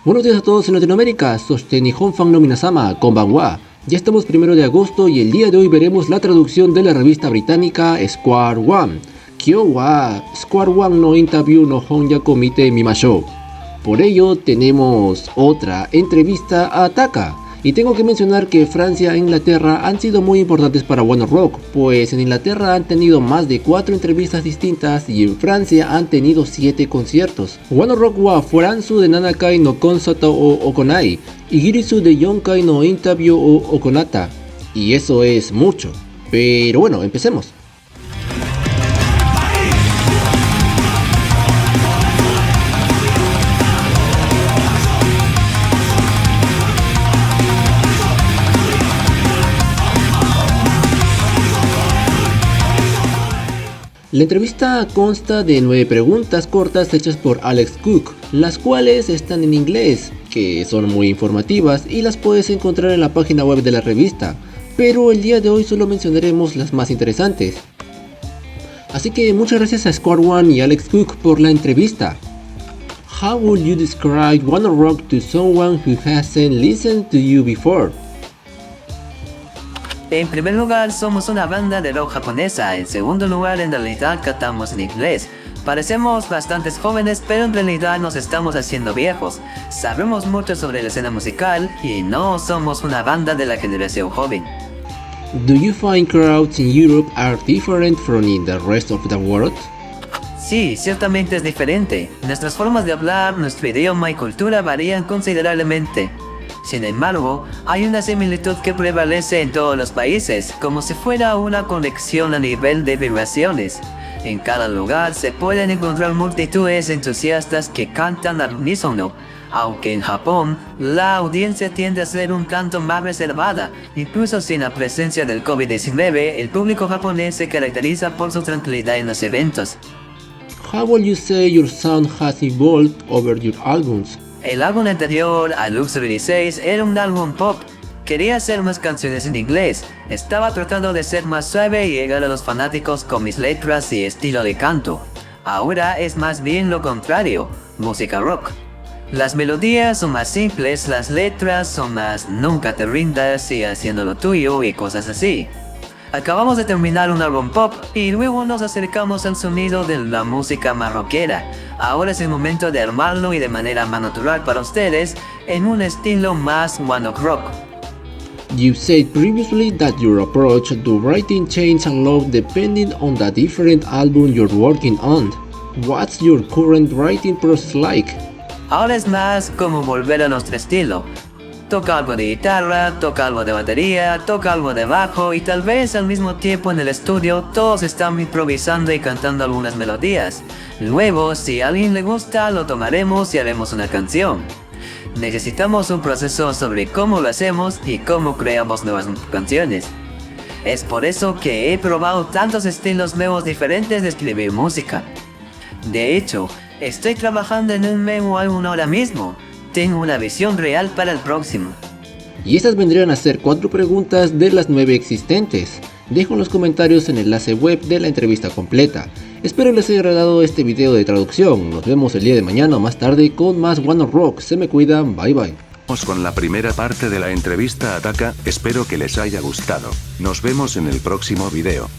Buenos días a todos en Latinoamérica, soy Nihon Fan no Minasama, konbanwa. Ya estamos 1 de agosto y el día de hoy veremos la traducción de la revista británica Square One. Kyo wa Square One no interview no honyaku mite mimashou. Por ello tenemos otra entrevista a Taka. Y tengo que mencionar que Francia e Inglaterra han sido muy importantes para One Rock, pues en Inglaterra han tenido más de 4 entrevistas distintas y en Francia han tenido 7 conciertos. One Rock wa Furansu de Nanakai no Konsato o Okonai, Igirisu de Yonkai no Interview o Okonata. Y eso es mucho. Pero bueno, empecemos. La entrevista consta de 9 preguntas cortas hechas por Alex Cook, las cuales están en inglés, que son muy informativas y las puedes encontrar en la página web de la revista, pero el día de hoy solo mencionaremos las más interesantes. Así que muchas gracias a Square One y Alex Cook por la entrevista. How would you describe One Rock to someone who hasn't listened to you before? En primer lugar, somos una banda de rock japonesa. En segundo lugar, en realidad cantamos en inglés. Parecemos bastantes jóvenes, pero en realidad nos estamos haciendo viejos. Sabemos mucho sobre la escena musical y no somos una banda de la generación joven. Do you find crowds in Europe are different from in the rest of the world? Sí, ciertamente es diferente. Nuestras formas de hablar, nuestro idioma y cultura varían considerablemente. Sin embargo, hay una similitud que prevalece en todos los países, como si fuera una conexión a nivel de vibraciones. En cada lugar se pueden encontrar multitudes entusiastas que cantan al unísono, aunque en Japón la audiencia tiende a ser un tanto más reservada. Incluso sin la presencia del COVID-19, el público japonés se caracteriza por su tranquilidad en los eventos. How would you say your sound has evolved over your albums? El álbum anterior, a Luxury 16, era un álbum pop. Quería hacer más canciones en inglés. Estaba tratando de ser más suave y llegar a los fanáticos con mis letras y estilo de canto. Ahora es más bien lo contrario, música rock. Las melodías son más simples, las letras son más nunca te rindas y haciendo lo tuyo y cosas así. Acabamos de terminar un álbum pop y luego nos acercamos al sonido de la música más rockera. Ahora es el momento de armarlo y de manera más natural para ustedes en un estilo más one ok rock. You said previously that your approach to writing changed a lot depending on the different album you're working on. What's your current writing process like? Ahora es más como volver a nuestro estilo. Toca algo de guitarra, toca algo de batería, toca algo de bajo y tal vez al mismo tiempo en el estudio todos están improvisando y cantando algunas melodías. Luego, si a alguien le gusta, lo tomaremos y haremos una canción. Necesitamos un proceso sobre cómo lo hacemos y cómo creamos nuevas canciones. Es por eso que he probado tantos estilos nuevos diferentes de escribir música. De hecho, estoy trabajando en un nuevo álbum ahora mismo. Tengo una visión real para el próximo. Y estas vendrían a ser 4 preguntas de las 9 existentes. Dejo en los comentarios el enlace web de la entrevista completa. Espero les haya agradado este video de traducción. Nos vemos el día de mañana o más tarde con más One Rock. Se me cuidan, bye bye. Con la primera parte de la entrevista a Taka, espero que les haya gustado. Nos vemos en el próximo video.